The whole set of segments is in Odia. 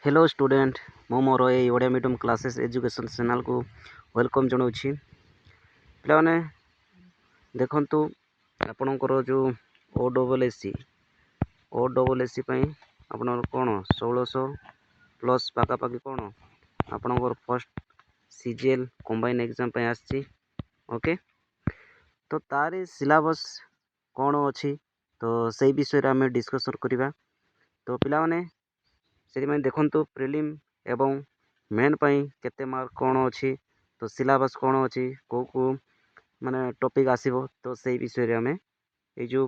हेलो स्टूडेंट मो मोर ए Odia medium classes education channel को वेलकम जनाऊँगी पे देखंतु आपणकर जो ओ डबल एस सी आपन कौन 1600 प्लस पाखापाखि कौन आपणकर फर्स्ट सीजीएल कंबाइन एग्जाम आसी ओके तो तार सिलेबस कौन अच्छी तो सही विषय आम डिस्कसन करवा तो पिला से देखंतु प्रिलिम एवं मेन केते मार्क कौन अच्छी तो सिलेबस कौन अच्छी को माने टॉपिक आसीबो तो सही विषय आम जो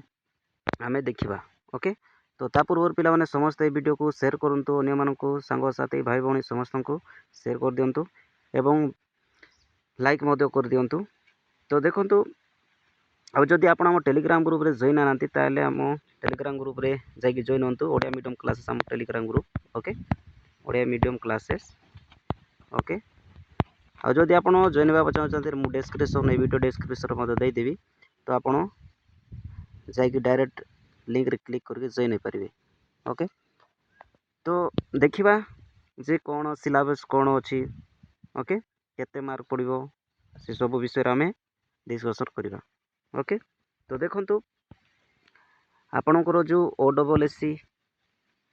आम देखा ओके तो ता पूर्व पिला माने समस्त वीडियो को शेयर करंतु अन्य मानकु सांग साथी भाई भौणी समस्त को शेयर कर दियंतु एवं लाइक मध्य कर दियंतु तो देखंतु अब जदि आप टेलीग्राम ग्रुप रे जॉइन आनांती ताले आम टेलीग्राम ग्रुप रे जाइए जॉइन होंतु ओडिया मीडियम क्लासेस आम Telegram group okay Odia medium classes okay आ जदि आप जॉइन होगा चाहते मुझे डेस्क्रिप्शन वीडियो डेस्क्रिप्शन देदेवी तो आप जाइए डायरेक्ट लिंक रे क्लिक करके जॉइन हो पारे ओके तो देखिबा जे कौन सिलेबस कौन अच्छी ओके केते मार्क पड़ो से सब विषय आम डिस्कसन करवा ओके तो देखंतु आपणकर जो ओ डबल एस सी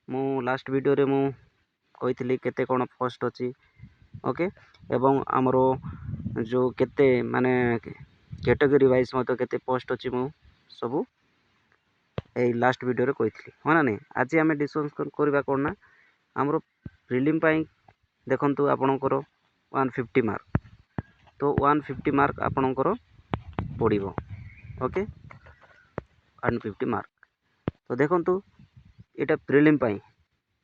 मु लास्ट वीडियो रे मु कही केते कौन पोस्ट अच्छी ओके एवं आमर जो केते माने कैटेगरी वाइज मत केते पोस्ट अच्छी मु सबू ए लास्ट वीडियो रे कही हाँ ना नहीं आज आम डिस्कसन करवा कौन ना आमर प्रिलिम देखंतु आपणकर 150 मार्क तो 150 मार्क आपणकर पड़ो ओके 150 मार्क तो देखंतु एटा प्रिलिम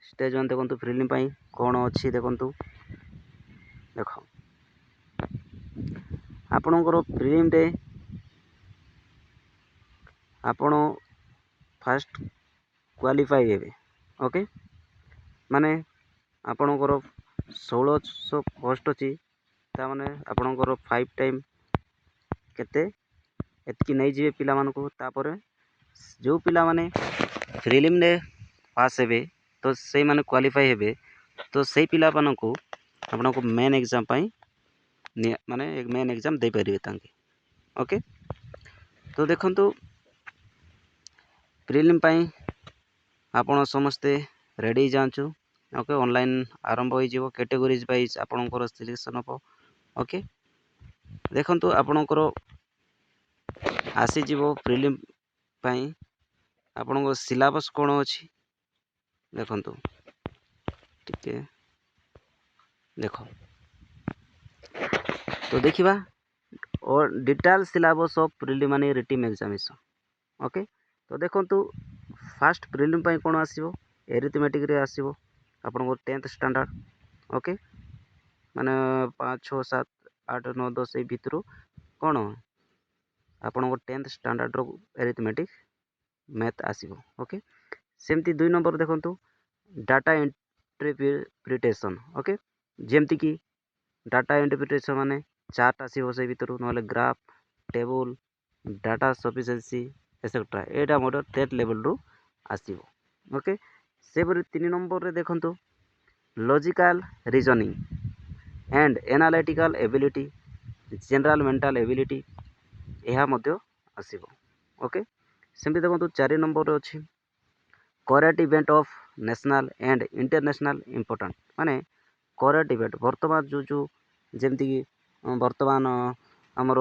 स्टेज 1 देखंतु प्रिलिम कौन अच्छी देखंतु देख आपणकर प्रिलिम रे आपण फास्ट क्वालिफाई हेबे ओके माने आपणकर 1600 पोस्ट अच्छी ता माने आपणकर 5 टाइम केते एतकी नहीं जीवे पिला मानकु तापर जो पिला माने प्रिलिम ने पास हेबे तो से माने क्वालिफाई हेबे तो से पिला मानकु आपनको मेन एग्जाम माने एक मेन एग्जाम दे पारिबे तांके ओके तो देखंतु प्रिलिम आपण समस्ते रेडी जांचु ओके ऑनलाइन आरंभ हो जिवो कैटेगरीज वाइज आपणकर सिलेक्शन हो ओके देखंतु आपणकर आसी जिवो प्रिलिम आपणकर सिलेबस कौन अच्छी देखंतु टिके देख तो देखिबा और detail syllabus of preliminary written examination okay तो देखंतु फास्ट प्रिलिम कौन आसीबो एरिथमेटिक रे आसीबो आपन 10th स्टैंडर्ड ओके माने 5 6 7 8 9 10 ए भितरु कौन आपन 10th स्टैंडर्ड रो एरिथमेटिक मैथ आसीबो ओके सेमती 2 नंबर देखंतु डाटा इंटरप्रिटेशन ओके जेमती की डाटा इंटरप्रिटेशन माने चार्ट आसीबो से भितरु नले graph table data sufficiency etcetera एटा मोर 10th लेवल रो आसीबो ओके सेपरि 3 नंबर रे देखंतु logical reasoning and analytical ability general mental ability यह मध्य आसीबो ओके सेमती देखंतु 4 नंबर रे अछि current event of national and international important माने करेंट इवेंट वर्तमान जो जेमती कि वर्तमान आमर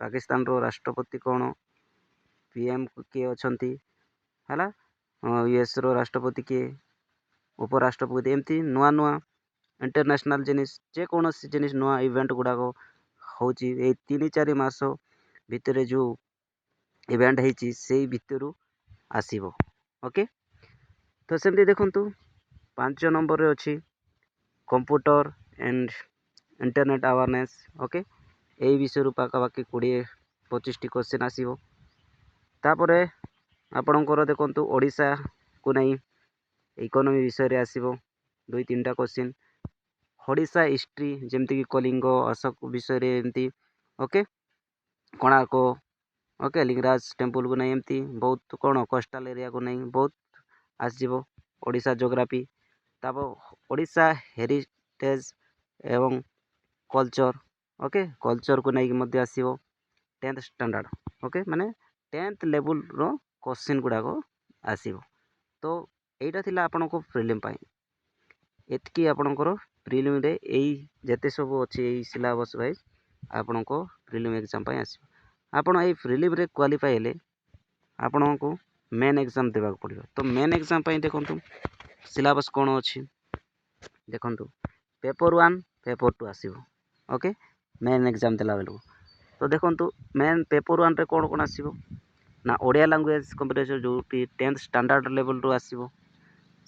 पाकिस्तान रो राष्ट्रपति कौन पीएम किए अछंती हला यूएस रो राष्ट्रपति किए उपराष्ट्रपति एमती नुआ नुआ इंटरनेशनल जिनिस जे कौन जिनिस नुआ इवेंट गुड़ाक होची ए 3-4 मास भितर जो इवेंट होती से भितर आसीबो ओके तो सेमती देखंतु 5 नंबर रे अछि computer and internet awareness okay ए विषय पाखापाखि 20-25 टी क्वेश्चन आसीबो तापरे आपणकर देखंतु ओडिशा को नहीं इकोनॉमी विषय रे आसीबो 2-3टा क्वेश्चन ओडिशा हिस्ट्री जेमती कि कलिंग अशोक विषय रे एमती okay Konark okay Lingaraj temple को नहीं एमती बहुत कौन कोस्टल एरिया को नहीं बहुत आसीबो ओडिशा ज्योग्राफी ତାପରେ ଓଡ଼ିଶା ହେରିଟେଜ୍ ଏବଂ କଲଚର୍, ଓକେ, କଲଚର୍କୁ ନେଇକି ମଧ୍ୟ ଆସିବ 10th ଷ୍ଟାଣ୍ଡାର୍ଡ଼, ଓକେ, ମାନେ 10th ଲେବୁଲ୍ର କ୍ୱେଶ୍ଚିନ୍ ଗୁଡ଼ାକ ଆସିବ। ତ ଏଇଟା ଥିଲା ଆପଣଙ୍କ ପ୍ରିଲିମ୍ ପାଇଁ। ଏତିକି ଆପଣଙ୍କର ପ୍ରିଲିମ୍ରେ ଏଇ ଯେତେ ସବୁ ଅଛି ଏଇ ସିଲାବସ୍ ୱାଇଜ୍ ଆପଣଙ୍କ ପ୍ରିଲିମ୍ ଏକ୍ଜାମ୍ ପାଇଁ ଆସିବ। ଆପଣ ଏଇ ପ୍ରିଲିମ୍ରେ କ୍ୱାଲିଫାଏ ହେଲେ ଆପଣଙ୍କୁ ମେନ୍ ଏକ୍ଜାମ୍ ଦେବାକୁ ପଡ଼ିବ। ତ ମେନ୍ ଏକ୍ଜାମ୍ ପାଇଁ ଦେଖନ୍ତୁ ସିଲାବସ୍ କ'ଣ ଅଛି ଦେଖନ୍ତୁ। ପେପର୍ 1 ପେପର୍ 2 ଆସିବ, ଓକେ, ମେନ୍ ଏକ୍ଜାମ୍ ଦେଲା ବେଳକୁ। ତ ଦେଖନ୍ତୁ ମେନ୍ ପେପର୍ 1ରେ କ'ଣ କ'ଣ ଆସିବ ନା ଓଡ଼ିଆ ଲାଙ୍ଗୁଏଜ୍ କମ୍ପିଟିସନ୍ ଯେଉଁଠି 10th ଷ୍ଟାଣ୍ଡାର୍ଡ଼ ଲେଭେଲ୍ରୁ ଆସିବ।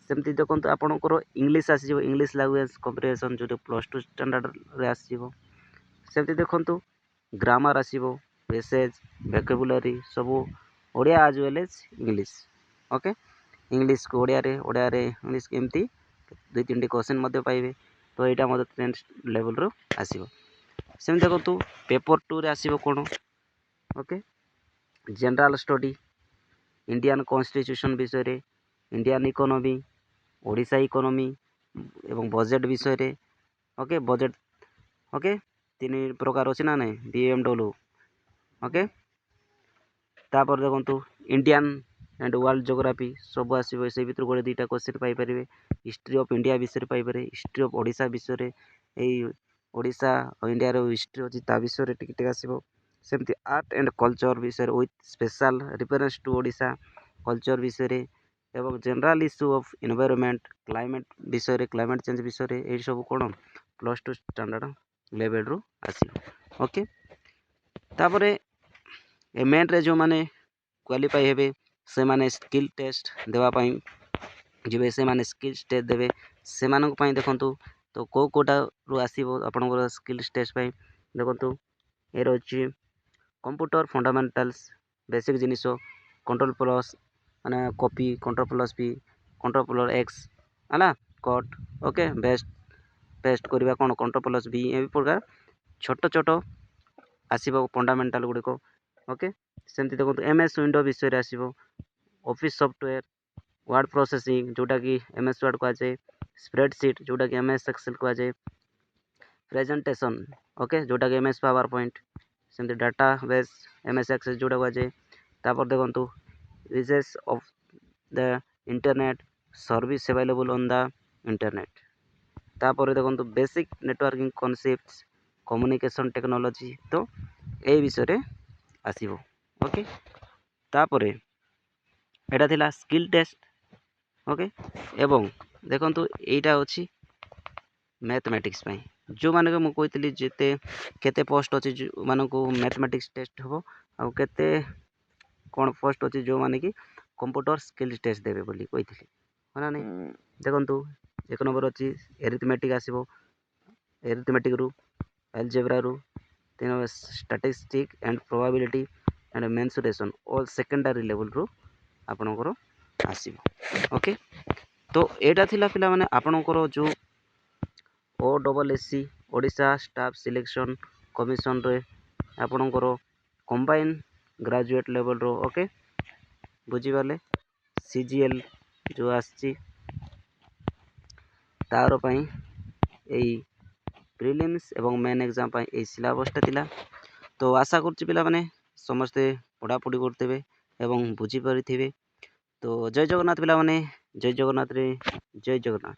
ସେମିତି ଦେଖନ୍ତୁ ଆପଣଙ୍କର ଇଂଲିଶ ଆସିଯିବ, ଇଂଲିଶ ଲାଙ୍ଗୁଏଜ୍ କମ୍ପିଟିସନ୍ ଯେଉଁଠି +2 ଷ୍ଟାଣ୍ଡାର୍ଡ଼ରେ ଆସିଯିବ। ସେମିତି ଦେଖନ୍ତୁ ଗ୍ରାମାର୍ ଆସିବ, ପେସେଜ୍, ଭୋକାବୁଲାରୀ ସବୁ Odia as well as English, okay, ଇଂଲିଶକୁ ଓଡ଼ିଆରେ ଇଂଲିଶ ଏମିତି 2-3ଟି କ୍ୱେଶ୍ଚିନ୍ ମଧ୍ୟ ପାଇବେ। ତ ଏଇଟା ମଧ୍ୟ 10th ଲେଭେଲ୍ରୁ ଆସିବ। ସେମିତି ଦେଖନ୍ତୁ ପେପର୍ 2ରେ ଆସିବ କ'ଣ, okay, general study, Indian constitution ବିଷୟରେ, ଇଣ୍ଡିଆନ୍ ଇକୋନୋମି, ଓଡ଼ିଶା ଇକୋନୋମି ଏବଂ ବଜେଟ୍ ବିଷୟରେ, ଓକେ, ବଜେଟ୍, ଓକେ, 3 ପ୍ରକାର ଅଛି ନା ନାହିଁ, BMW, ଓକେ। ତାପରେ ଦେଖନ୍ତୁ ଇଣ୍ଡିଆନ୍ ଆଣ୍ଡ ୱାର୍ଲଡ଼ ଜୋଗ୍ରାଫି ସବୁ ଆସିବ। ସେଇ ଭିତରୁ ଗୋଟେ 2ଟା କ୍ୱେଶ୍ଚିନ୍ ପାଇପାରିବେ। ହିଷ୍ଟ୍ରି ଅଫ୍ ଇଣ୍ଡିଆ ବିଷୟରେ ପାଇପାରିବେ, ହିଷ୍ଟ୍ରି ଅଫ୍ ଓଡ଼ିଶା ବିଷୟରେ, ଏଇ ଓଡ଼ିଶା ଆଉ ଇଣ୍ଡିଆର ହିଷ୍ଟ୍ରି ଅଛି ତା ବିଷୟରେ ଟିକେ ଆସିବ। ସେମିତି ଆର୍ଟ ଆଣ୍ଡ କଲଚର୍ ବିଷୟରେ with special reference to Odisha culture ବିଷୟରେ ଏବଂ general issue of environment climate ବିଷୟରେ, କ୍ଲାଇମେଟ୍ ଚେଞ୍ଜ ବିଷୟରେ, ଏଇ ସବୁ କ'ଣ +2 ଷ୍ଟାଣ୍ଡାର୍ଡ଼ ଲେଭେଲ୍ରୁ ଆସିବ, ଓକେ। ତାପରେ ଏ ମେନ୍ରେ ଯେଉଁମାନେ କ୍ୱାଲିଫାଇ ହେବେ ସେମାନେ ସ୍କିଲ୍ ଟେଷ୍ଟ ଦେବା ପାଇଁ ଯିବେ, ସେମାନେ ସ୍କିଲ୍ ଟେଷ୍ଟ ଦେବେ। ସେମାନଙ୍କ ପାଇଁ ଦେଖନ୍ତୁ ତ କେଉଁଟାରୁ ଆସିବ ଆପଣଙ୍କର ସ୍କିଲ୍ ଟେଷ୍ଟ ପାଇଁ ଦେଖନ୍ତୁ। ଏ ରହିଛି କମ୍ପ୍ୟୁଟର ଫଣ୍ଡାମେଣ୍ଟାଲ୍ସ, ବେସିକ୍ ଜିନିଷ, କଣ୍ଟ୍ରୋଲ୍ ପ୍ଲସ୍ ମାନେ କପି, Ctrl+P, Ctrl+X ହେଲା, କଟ୍, ଓକେ, ପେଷ୍ଟ କରିବା କ'ଣ Ctrl+V, ଏହି ପ୍ରକାର ଛୋଟ ଛୋଟ ଆସିବ ଫଣ୍ଡାମେଣ୍ଟାଲ୍ ଗୁଡ଼ିକ, ଓକେ। ସେମିତି ଦେଖନ୍ତୁ MS ୱିଣ୍ଡୋ ବିଷୟରେ ଆସିବ, ଅଫିସ୍ ସଫ୍ଟୱେର୍, ୱାର୍ଡ଼ ପ୍ରୋସେସିଂ ଯେଉଁଟାକି MS ୱାର୍ଡ଼ କୁହାଯାଏ, ସ୍ପ୍ରେଡ଼ସିଟ୍ ଯେଉଁଟାକି MS ଏକ୍ସେଲ୍ କୁହାଯାଏ, ପ୍ରେଜେଣ୍ଟେସନ୍, ଓକେ, ଯେଉଁଟାକି MS ପାୱାର ପଏଣ୍ଟ, ସେମିତି ଡାଟା ବେସ୍ MS ଏକ୍ସେଲ୍ ଯେଉଁଟା କୁହାଯାଏ। ତାପରେ ଦେଖନ୍ତୁ uses of the internet, service available on the internet. ତାପରେ ଦେଖନ୍ତୁ ବେସିକ୍ ନେଟୱାର୍କିଂ କନସେପ୍ଟସ୍, କମ୍ୟୁନିକେସନ୍ ଟେକ୍ନୋଲୋଜି, ତ ଏଇ ବିଷୟରେ ଆସିବ, ଓକେ। ତାପରେ ଏଇଟା ଥିଲା ସ୍କିଲ୍ ଟେଷ୍ଟ, ଓକେ। ଏବଂ ଦେଖନ୍ତୁ ଏଇଟା ଅଛି ମ୍ୟାଥମେଟିକ୍ସ ପାଇଁ, ଯେଉଁମାନଙ୍କୁ ମୁଁ କହିଥିଲି କେତେ ପୋଷ୍ଟ ଅଛି ଯେଉଁମାନଙ୍କୁ ମ୍ୟାଥମେଟିକ୍ସ ଟେଷ୍ଟ ହେବ, ଆଉ କେତେ କ'ଣ ପୋଷ୍ଟ ଅଛି ଯେଉଁମାନେ କି କମ୍ପ୍ୟୁଟର ସ୍କିଲ୍ ଟେଷ୍ଟ ଦେବେ ବୋଲି କହିଥିଲି, ହଁ ନା ନାହିଁ। ଦେଖନ୍ତୁ 1 ନମ୍ବର ଅଛି ଏରିଥମେଟିକ୍ ଆସିବ, ଏରିଥମେଟିକ୍ରୁ, ଆଲଜେବ୍ରାରୁ, 3 number statistic and probability and mensuration all secondary ଲେଭେଲ୍ରୁ ଆପଣଙ୍କର ଆସିବ, ଓକେ। ତ ଏଇଟା ଥିଲା ପିଲାମାନେ ଆପଣଙ୍କର ଯେଉଁ OSSC ଓଡ଼ିଶା ଷ୍ଟାଫ୍ ସିଲେକ୍ସନ୍ କମିଶନରେ ଆପଣଙ୍କର କମ୍ବାଇନ୍ ଗ୍ରାଜୁଏଟ୍ ଲେଭେଲ୍ର, ଓକେ, ବୁଝିପାରିଲେ। CGL ଯେଉଁ ଆସିଛି ତାର ପାଇଁ ଏଇ ପ୍ରିଲିମ୍ସ ଏବଂ ମେନ୍ ଏକ୍ଜାମ୍ ପାଇଁ ଏଇ ସିଲାବସ୍ଟା ଥିଲା। ତ ଆଶା କରୁଛି ପିଲାମାନେ ସମସ୍ତେ ପଢ଼ାପଢ଼ି କରୁଥିବେ ଏବଂ ବୁଝିପାରିଥିବେ। ତ ଜୟ ଜଗନ୍ନାଥ ପିଲାମାନେ, ଜୟ ଜଗନ୍ନାଥରେ ଜୟ ଜଗନ୍ନାଥ।